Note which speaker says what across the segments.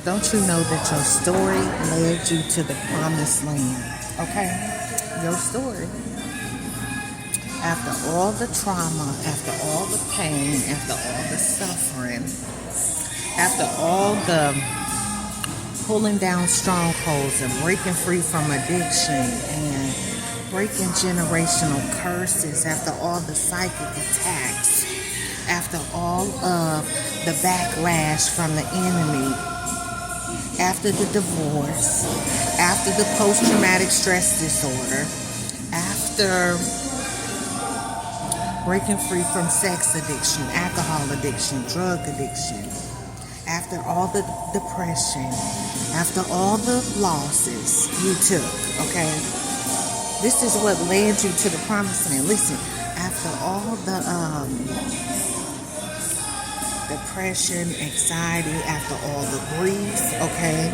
Speaker 1: Don't you know that your story led you to the promised land? Okay? Your story. After all the trauma, after all the pain, after all the suffering, after all the pulling down strongholds and breaking free from addiction and breaking generational curses, after all the psychic attacks, after all of the backlash from the enemy, after the divorce, after the post-traumatic stress disorder, after breaking free from sex addiction, alcohol addiction, drug addiction, after all the depression, after all the losses you took, okay? This is what led you to the promised land. Listen, after all the depression, anxiety, after all the grief, okay?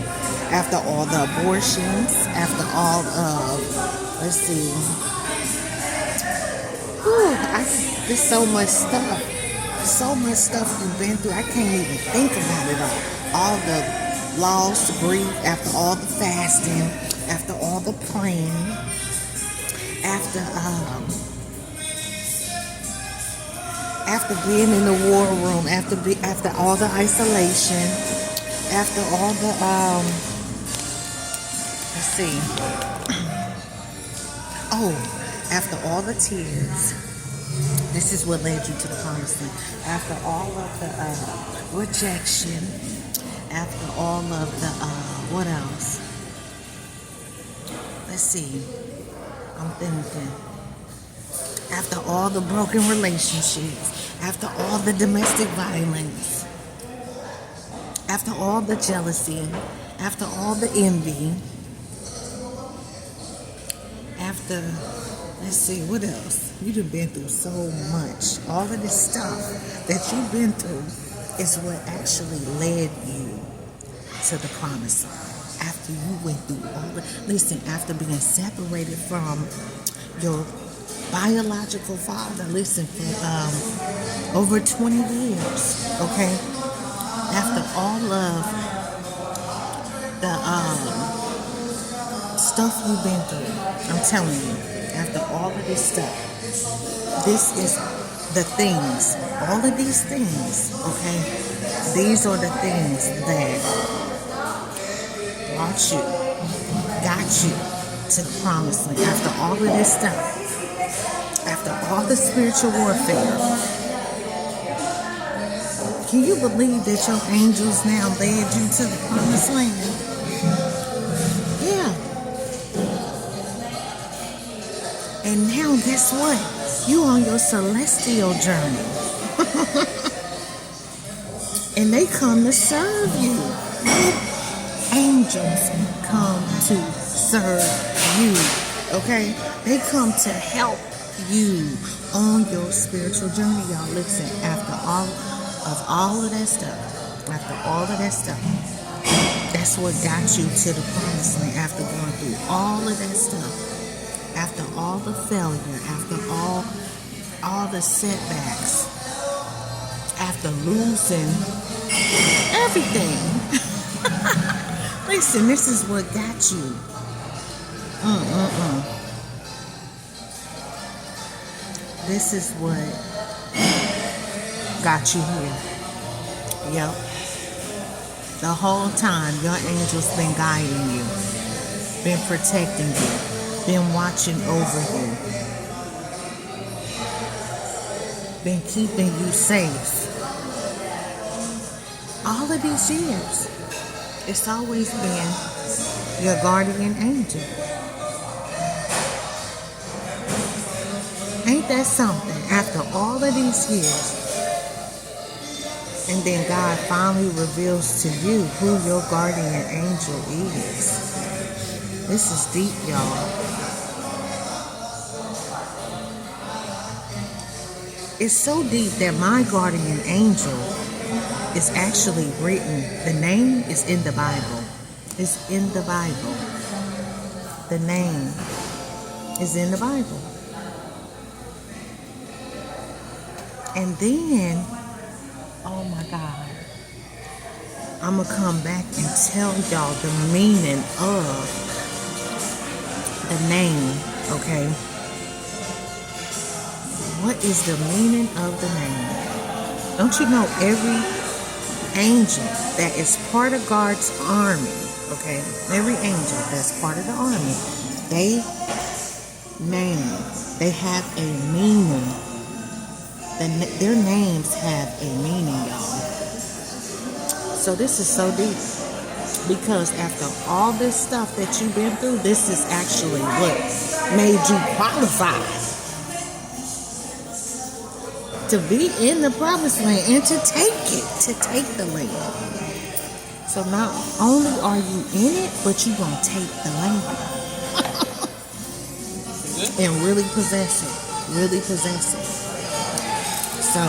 Speaker 1: After all the abortions, after all of, let's see, there's so much stuff. So much stuff you've been through. I can't even think about it all. All the loss, grief, after all the fasting, after all the praying, after being in the war room, after all the isolation, after all the let's see. After all the tears. This is what led you to the promised land. After all of the rejection, after all of the, what else? Let's see. I'm thinking. After all the broken relationships, after all the domestic violence, after all the jealousy, after all the envy, after, let's see, what else? You've been through so much. All of this stuff that you've been through is what actually led you to the promised land. After you went through all the, listen, after being separated from your biological father, listen, for over 20 years, okay? After all of the stuff you've been through, I'm telling you, after all of this stuff, this is the things, all of these things, okay? These are the things that brought you, got you to the promised land. After all of this stuff, after all the spiritual warfare, can you believe that your angels now led you to the promised land? Yeah. And now guess what? You on your celestial journey. And they come to serve you. Angels come to serve you. Okay? They come to help you on your spiritual journey, y'all. Listen, after all of that stuff, that's what got you to the promised land. After going through all of that stuff, after all the failure, after all the setbacks, after losing everything. Listen, this is what got you. This is what got you here. Yep. The whole time, your angel's been guiding you, been protecting you, been watching over you, been keeping you safe. All of these years, it's always been your guardian angel. Ain't that something? After all of these years, and then God finally reveals to you who your guardian angel is. This is deep, y'all. It's so deep that my guardian angel is actually written. The name is in the Bible. It's in the Bible. The name is in the Bible. And then, oh my God, I'm going to come back and tell y'all the meaning of the name, okay? What is the meaning of the name? Don't you know every angel that is part of God's army, okay? Every angel that's part of the army, they have a meaning. Their names have a meaning, y'all. So this is so deep, because after all this stuff that you've been through, this is actually what made you qualify to be in the promised land and to take the land. So not only are you in it, but you're going to take the land and really possess it. So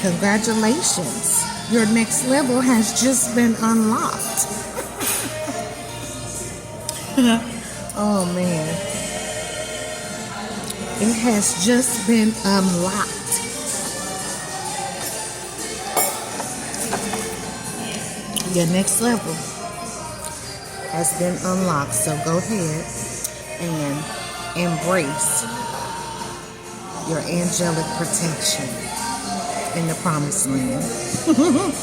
Speaker 1: congratulations, your next level has just been unlocked. Oh man, it has just been unlocked. Your next level has been unlocked. So go ahead and embrace your angelic protection in the promised land.